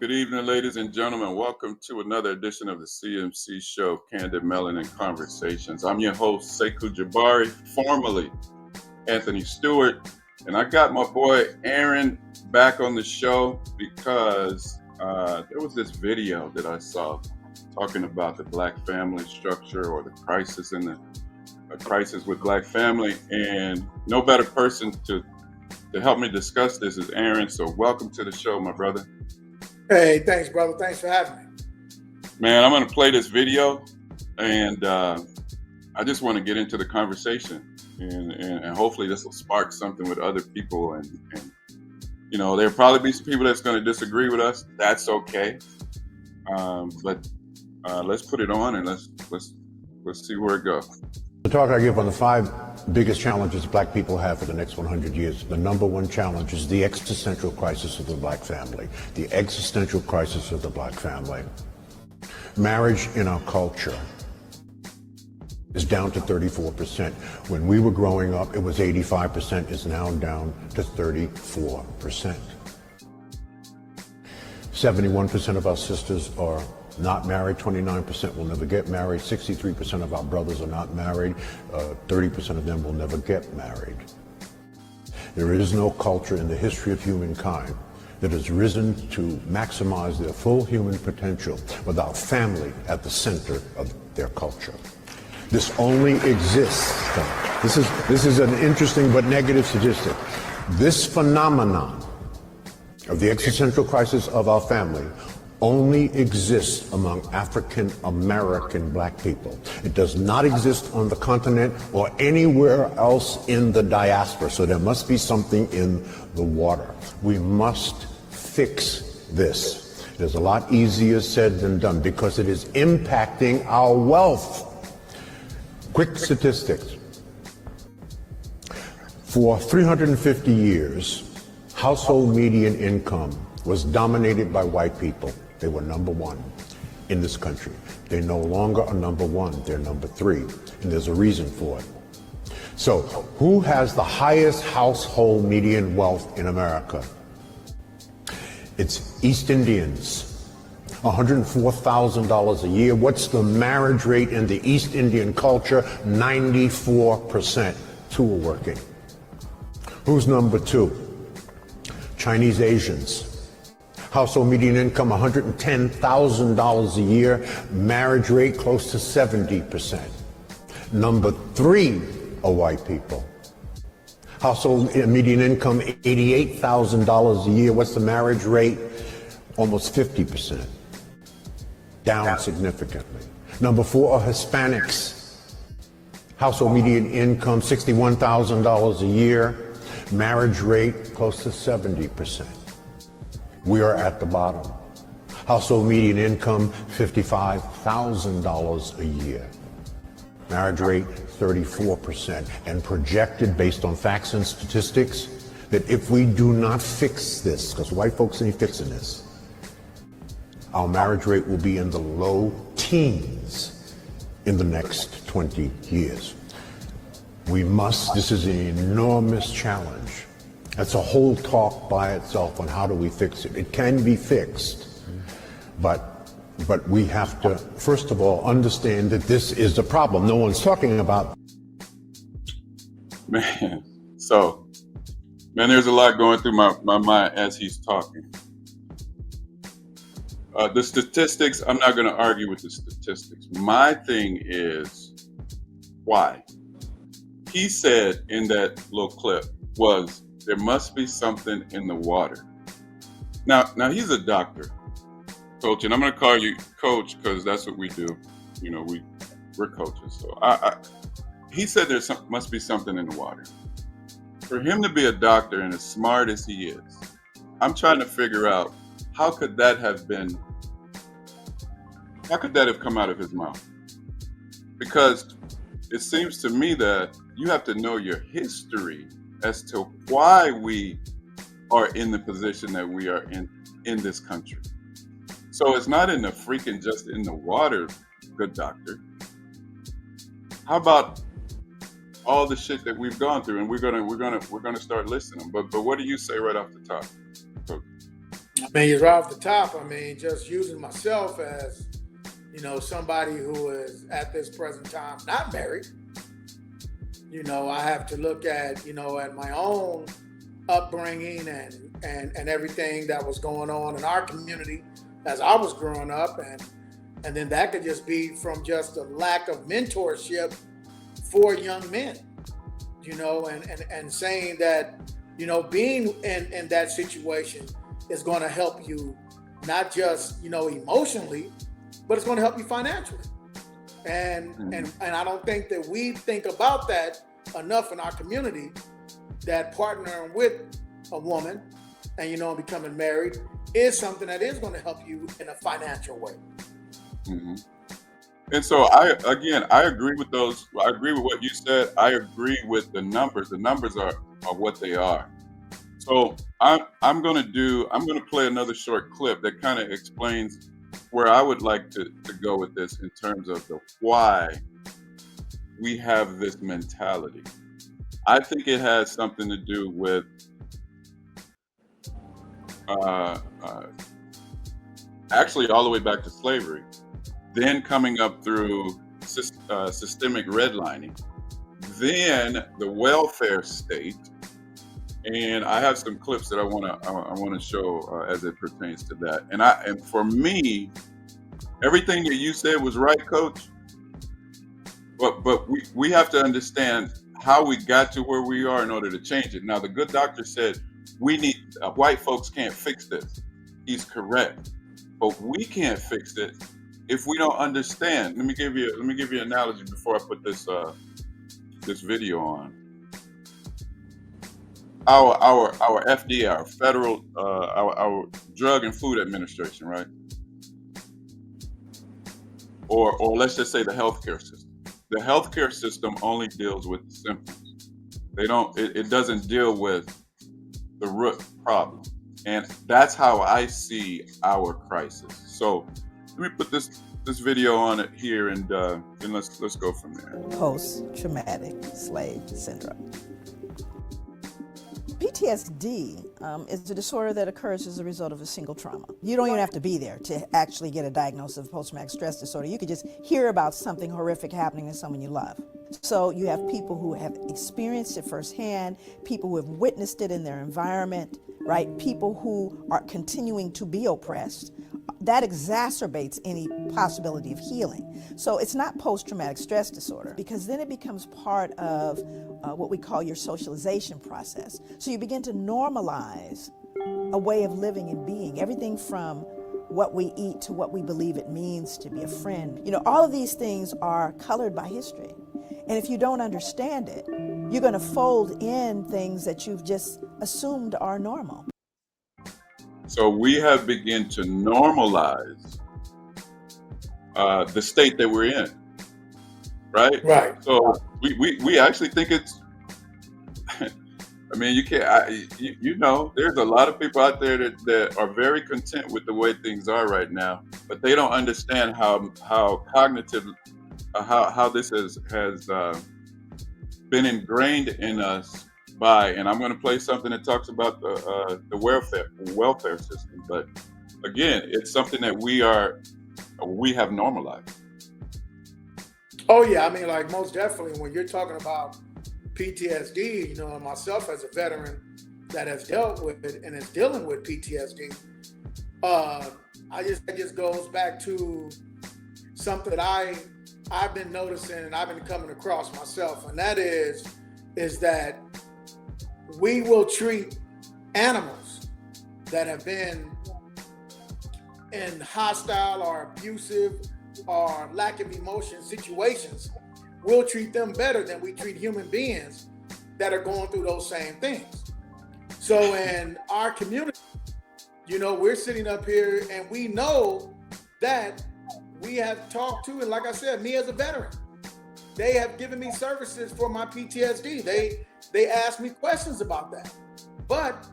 Good evening, ladies and gentlemen. Welcome to another edition of the CMC Show, Candid Melanin Conversations. I'm your host, Sekou Jabari, formerly Anthony Stewart, and I got my boy Aaron back on the show because there was this video that I saw talking about the black family structure or the crisis in the crisis with black family, and no better person to help me discuss this is Aaron. So welcome to the show, my brother. Hey, thanks, brother. Thanks for having me. Man, I'm going to play this video, and I just want to get into the conversation, and hopefully this will spark something with other people. And you know, there'll probably be some people that's going to disagree with us. That's okay. But let's put it on and let's see where it goes. The talk I give on the 5 biggest challenges black people have for the next 100 years. The number one challenge is the existential crisis of the black family. The existential crisis of the black family. Marriage in our culture is down to 34%. When we were growing up, it was 85%. It's now down to 34%. 71% of our sisters are not married, 29% will never get married, 63% of our brothers are not married, 30% of them will never get married. There is no culture in the history of humankind that has risen to maximize their full human potential without family at the center of their culture. This only exists. This is an interesting but negative statistic. This phenomenon of the existential crisis of our family only exists among African American black people. It does not exist on the continent or anywhere else in the diaspora. So there must be something in the water. We must fix this. It is a lot easier said than done because it is impacting our wealth. Quick statistics. For 350 years, household median income was dominated by white people. They were number one in this country. They no longer are number one, they're number 3, and there's a reason for it. So, who has the highest household median wealth in America? It's East Indians, $104,000 a year. What's the marriage rate in the East Indian culture? 94%. 2 are working. Who's number 2? Chinese Asians. Household median income, $110,000 a year. Marriage rate close to 70%. Number 3 are white people. Household median income, $88,000 a year. What's the marriage rate? Almost 50%. Down significantly. Number 4 are Hispanics. Household median income, $61,000 a year. Marriage rate close to 70%. We are at the bottom. Household median income, $55,000 a year. Marriage rate, 34%. And projected based on facts and statistics that if we do not fix this, because white folks ain't fixing this, our marriage rate will be in the low teens in the next 20 years. This is an enormous challenge. That's a whole talk by itself on how do we fix it. It can be fixed, but we have to, first of all, understand that this is a problem. No one's talking about. Man, there's a lot going through my mind as he's talking. The statistics, I'm not going to argue with the statistics. My thing is, why? He said in that little clip was, there must be something in the water. Now he's a doctor, coach, and I'm going to call you coach because that's what we do. You know, we're coaches. So he said must be something in the water. For him to be a doctor and as smart as he is, I'm trying to figure out how could that have come out of his mouth? Because it seems to me that you have to know your history as to why we are in the position that we are in this country. So it's not in the freaking just in the water, good doctor. How about all the shit that we've gone through, and we're gonna start listening. But what do you say right off the top? I mean, you're right off the top. I mean, just using myself as, somebody who is at this present time not married. I have to look at my own upbringing and everything that was going on in our community as I was growing up, and then that could just be from just a lack of mentorship for young men, and saying that, being in that situation is going to help you not just, emotionally, but it's going to help you financially. And I don't think that we think about that enough in our community, that partnering with a woman and, becoming married is something that is going to help you in a financial way. Mhm. And so I agree with those. I agree with what you said. I agree with the numbers. The numbers are what they are. So I'm gonna play another short clip that kind of explains where I would like to go with this in terms of the why we have this mentality. I think it has something to do with uh, uh, actually all the way back to slavery, then coming up through systemic redlining, then the welfare state, and I have some clips that I want to show as it pertains to that. And for me, everything that you said was right, Coach. But we have to understand how we got to where we are in order to change it. Now, the good doctor said we need white folks can't fix this. He's correct, but we can't fix it if we don't understand. Let me give you an analogy before I put this video on. Our FDA, our federal our Drug and Food Administration, right? Or let's just say the healthcare system. The healthcare system only deals with the symptoms. It doesn't deal with the root problem. And that's how I see our crisis. So let me put this video on it here, and then let's go from there. Post-traumatic slave syndrome. PTSD is a disorder that occurs as a result of a single trauma. You don't even have to be there to actually get a diagnosis of post-traumatic stress disorder. You could just hear about something horrific happening to someone you love. So you have people who have experienced it firsthand, people who have witnessed it in their environment, right? People who are continuing to be oppressed. That exacerbates any possibility of healing. So it's not post-traumatic stress disorder, because then it becomes part of what we call your socialization process. So you begin to normalize a way of living and being, everything from what we eat to what we believe it means to be a friend. All of these things are colored by history. And if you don't understand it, you're going to fold in things that you've just assumed are normal. So we have begun to normalize the state that we're in, right? Right. So we actually think it's. I mean, you can't. There's a lot of people out there that are very content with the way things are right now, but they don't understand how cognitive, how this has been ingrained in us by. And I'm going to play something that talks about the welfare system. But again, it's something that we have normalized. Oh yeah, I mean, like most definitely when you're talking about PTSD, myself as a veteran that has dealt with it and is dealing with PTSD, it just goes back to something that I've been noticing and I've been coming across myself, and that is that we will treat animals that have been in hostile or abusive or lack of emotion situations. We'll treat them better than we treat human beings that are going through those same things. So in our community, we're sitting up here and we know that we have talked to, and like I said, me as a veteran, they have given me services for my PTSD. They asked me questions about that. But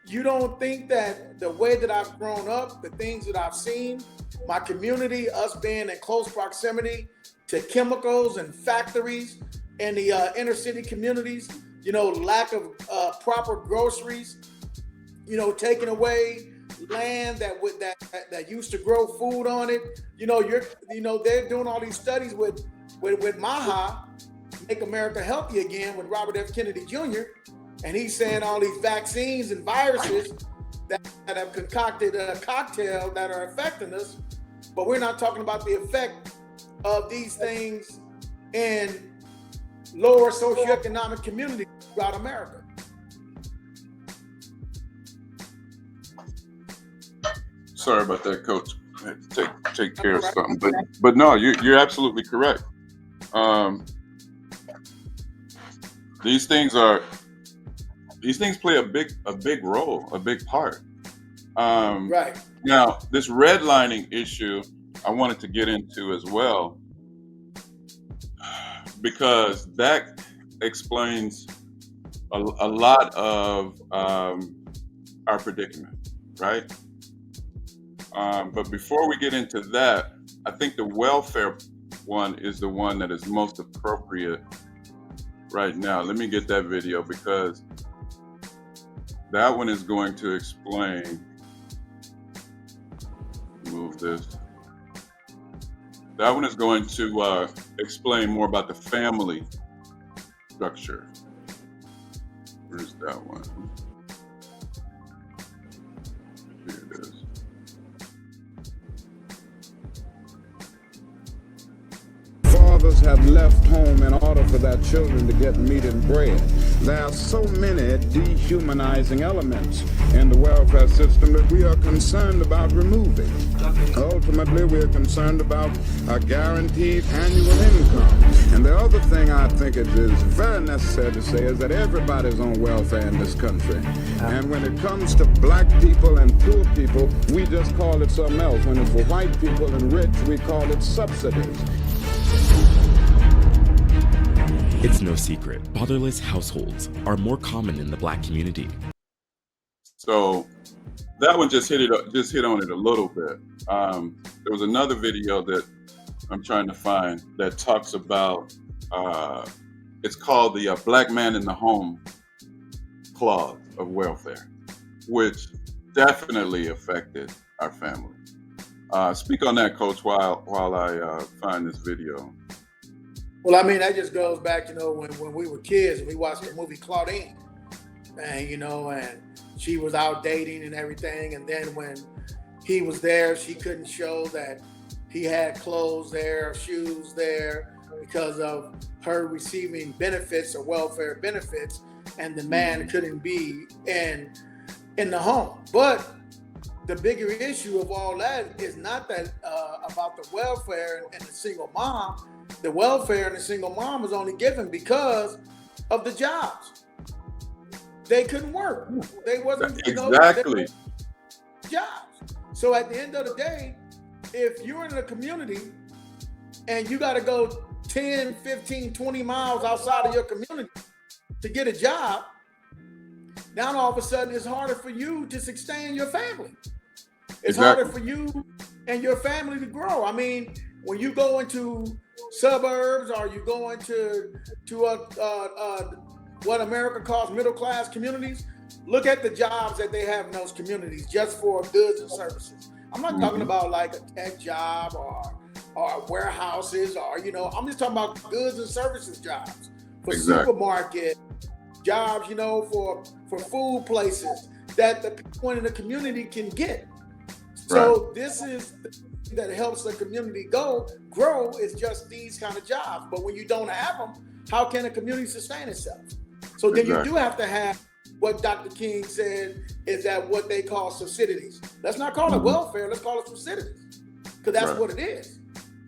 you don't think that the way that I've grown up, the things that I've seen, my community, us being in close proximity to chemicals and factories in the inner city communities, lack of proper groceries, taking away land that used to grow food on it. They're doing all these studies with Maha, Make America Healthy Again, with Robert F. Kennedy Jr. And he's saying all these vaccines and viruses that have concocted a cocktail that are affecting us, but we're not talking about the effect of these things in lower socioeconomic communities throughout America. Sorry about that, Coach. I had to take care of something, but no, you're absolutely correct. These things play a big role, a big part. Right. Now, this redlining issue, I wanted to get into as well, because that explains a lot of our predicament, right? But before we get into that, I think the welfare one is the one that is most appropriate right now. Let me get that video, because that one is going to explain. Move this. That one is going to explain more about the family structure. Where's that one? Here it is. Fathers have left home in order for their children to get meat and bread. There are so many dehumanizing elements in the welfare system that we are concerned about removing. Ultimately, we are concerned about a guaranteed annual income. And the other thing I think it is very necessary to say is that everybody's on welfare in this country. And when it comes to black people and poor people, we just call it something else. When it's for white people and rich, we call it subsidies. It's no secret, fatherless households are more common in the Black community. So that one just hit on it a little bit. There was another video that I'm trying to find that talks about, it's called the Black Man in the Home clause of welfare, which definitely affected our family. Speak on that, Coach, while I find this video. Well, I mean, that just goes back, when we were kids and we watched the movie Claudine, and, and she was out dating and everything. And then when he was there, she couldn't show that he had clothes there or shoes there because of her receiving benefits or welfare benefits. And the man couldn't be in the home. But the bigger issue of all that is not that about the welfare and the single mom. The welfare and the single mom was only given because of the jobs. They couldn't work. They wasn't exactly jobs. So at the end of the day, if you're in a community and you got to go 10, 15, 20 miles outside of your community to get a job, now all of a sudden it's harder for you to sustain your family. It's harder for you and your family to grow. I mean, when you go into suburbs or you go into what America calls middle class communities, look at the jobs that they have in those communities just for goods and services. I'm not talking about like a tech job or warehouses or, I'm just talking about goods and services jobs for supermarket jobs, for food places that the people in the community can get. So this is that helps the community grow is just these kind of jobs. But when you don't have them, how can a community sustain itself? So then you do have to have what Dr. King said is that what they call subsidies. Let's not call it welfare, let's call it subsidies, because that's what it is.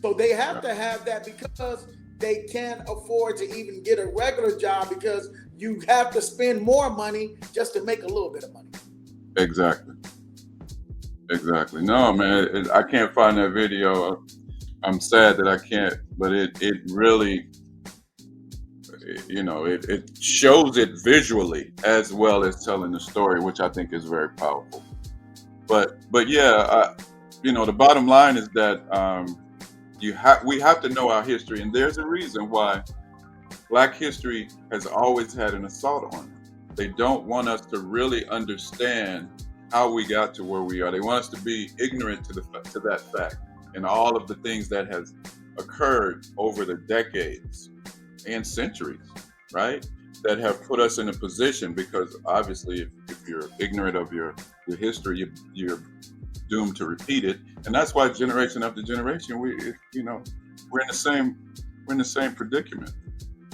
So they have to have that because they can't afford to even get a regular job because you have to spend more money just to make a little bit of money. Exactly. No, man, I can't find that video. I'm sad that I can't, but it really, it shows it visually as well as telling the story, which I think is very powerful. But yeah, the bottom line is that we have to know our history, and there's a reason why Black history has always had an assault on it. They don't want us to really understand how we got to where we are. They want us to be ignorant to that fact and all of the things that has occurred over the decades and centuries, right? That have put us in a position, because obviously if you're ignorant of your history, you're doomed to repeat it. And that's why generation after generation, we're in the same predicament.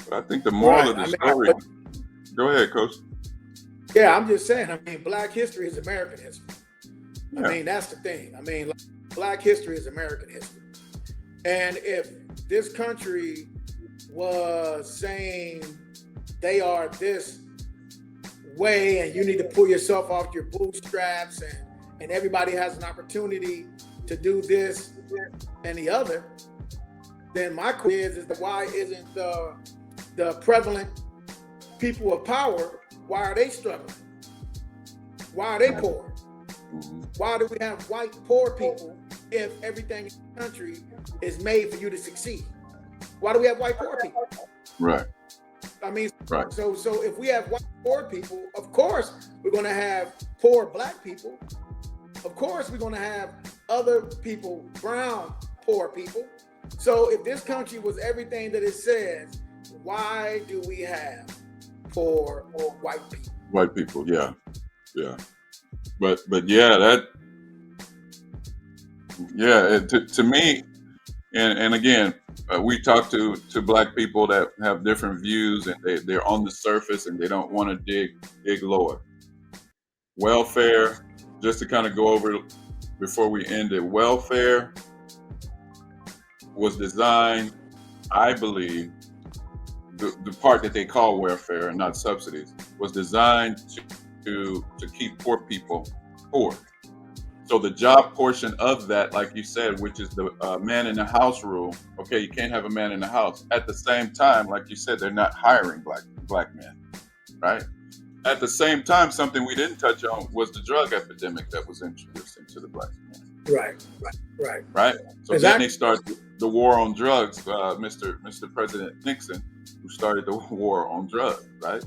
But I think the moral of the story, go ahead, Coach. Yeah, I'm just saying, I mean, Black history is American history. Yeah. I mean, that's the thing. I mean, Black history is American history. And if this country was saying they are this way and you need to pull yourself off your bootstraps and everybody has an opportunity to do this and the other, then my question is why isn't the prevalent people of power, why are they struggling? Why are they poor? Why do we have white poor people if everything in the country is made for you to succeed? Why do we have white poor people? Right. I mean, right. So if we have white poor people, of course we're going to have poor Black people. Of course we're going to have other people, brown poor people. So if this country was everything that it says, why do we have poor or white people? White people, yeah. But yeah, to me, and again, we talk to Black people that have different views, and they're on the surface and they don't want to dig lower. Welfare, just to kind of go over before we end it, welfare was designed, I believe, the part that they call welfare and not subsidies, was designed to keep poor people poor. So the job portion of that, like you said, which is the man in the house rule, okay, you can't have a man in the house. At the same time, like you said, they're not hiring black men, right? At the same time, something we didn't touch on was the drug epidemic that was introduced into the Black community. Right. So then they start the war on drugs. Mr. President Nixon, who started the war on drugs, right?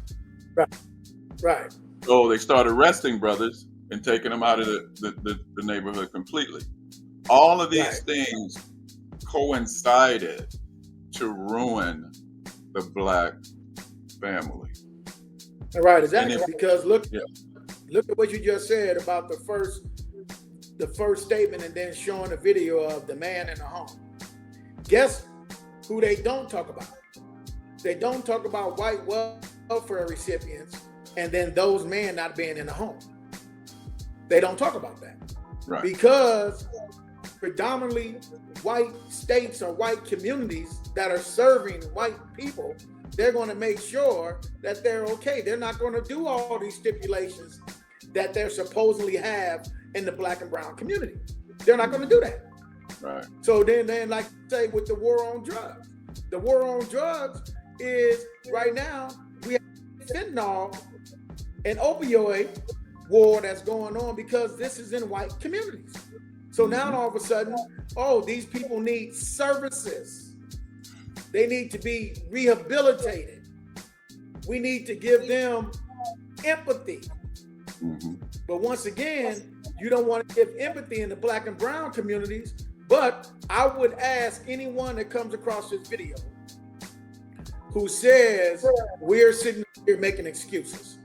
Right. So they start arresting brothers and taking them out of the neighborhood completely. All of these things coincided to ruin the Black family. Right, exactly. Because look at what you just said about the first statement and then showing a video of the man in the home. Guess who they don't talk about? They don't talk about white welfare recipients and then those men not being in the home. They don't talk about that. Right. Because predominantly white states or white communities that are serving white people, they're going to make sure that they're okay. They're not going to do all these stipulations that they're supposedly have in the Black and brown community. They're not going to do that. Right. So then like say with the war on drugs, the war on drugs is right now we have fentanyl and opioid war that's going on because this is in white communities. So now all of a sudden, these people need services. They need to be rehabilitated. We need to give them empathy. But once again, you don't want to give empathy in the Black and brown communities. But I would ask anyone that comes across this video who says we're sitting here making excuses.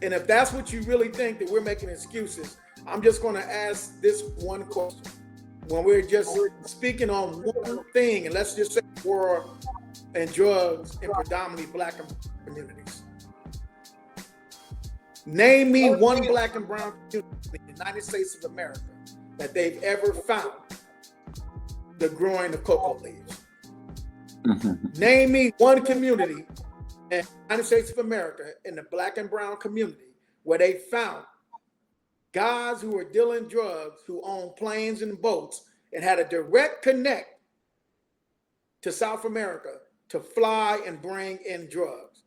And if that's what you really think, that we're making excuses, I'm just going to ask this one question. When we're just speaking on one thing, and let's just say war and drugs in predominantly Black communities. Name me one Black and brown community in the United States of America that they've ever found the growing of cocoa leaves. Name me one community in the United States of America in the Black and brown community where they found guys who were dealing drugs, who owned planes and boats and had a direct connect to South America to fly and bring in drugs.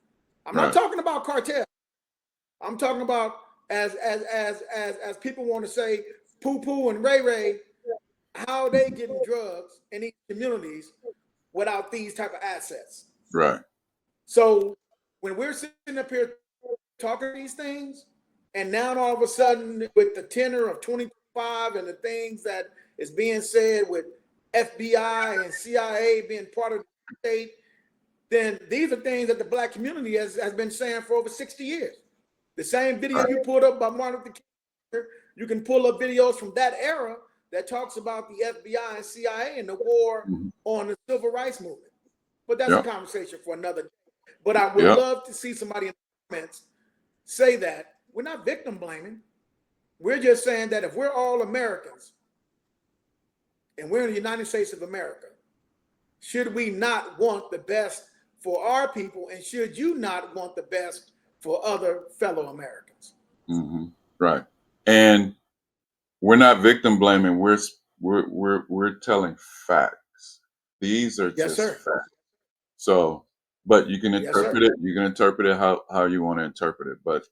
I'm not talking about cartel. I'm talking about as people want to say, Poo Poo and Ray Ray, how are they getting drugs in these communities without these type of assets? Right. So when we're sitting up here talking these things, And now all of a sudden, with the tenor of 25 and the things that is being said with FBI and CIA being part of the state, then these are things that the black community has been saying for over 60 years. The same video you pulled up by Martin Luther King, you can pull up videos from that era that talks about the FBI and CIA and the war on the civil rights movement. But that's a conversation for another day. But I would love to see somebody in the comments say that we're not victim blaming. We're just saying that if we're all Americans and we're in the United States of America, should we not want the best for our people, and should you not want the best for other fellow Americans? Right. And we're not victim blaming. We're telling facts. These are just facts. So, but you can interpret it. You can interpret it how you want to interpret it. But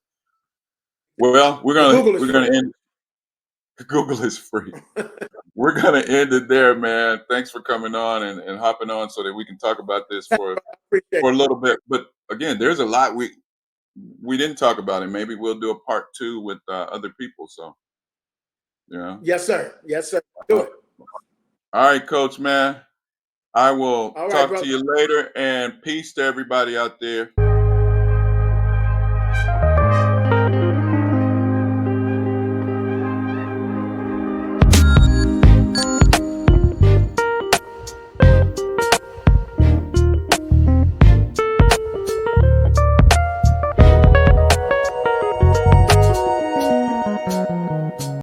well, we're gonna end. Google is free. We're gonna end it there, man. Thanks for coming on and hopping on so that we can talk about this for a little bit. But again, there's a lot we didn't talk about it. Maybe we'll do a part 2 with other people. So, yeah. Yes, sir. Yes, sir. Do it. All right, Coach, man. I will talk to you later, and peace to everybody out there.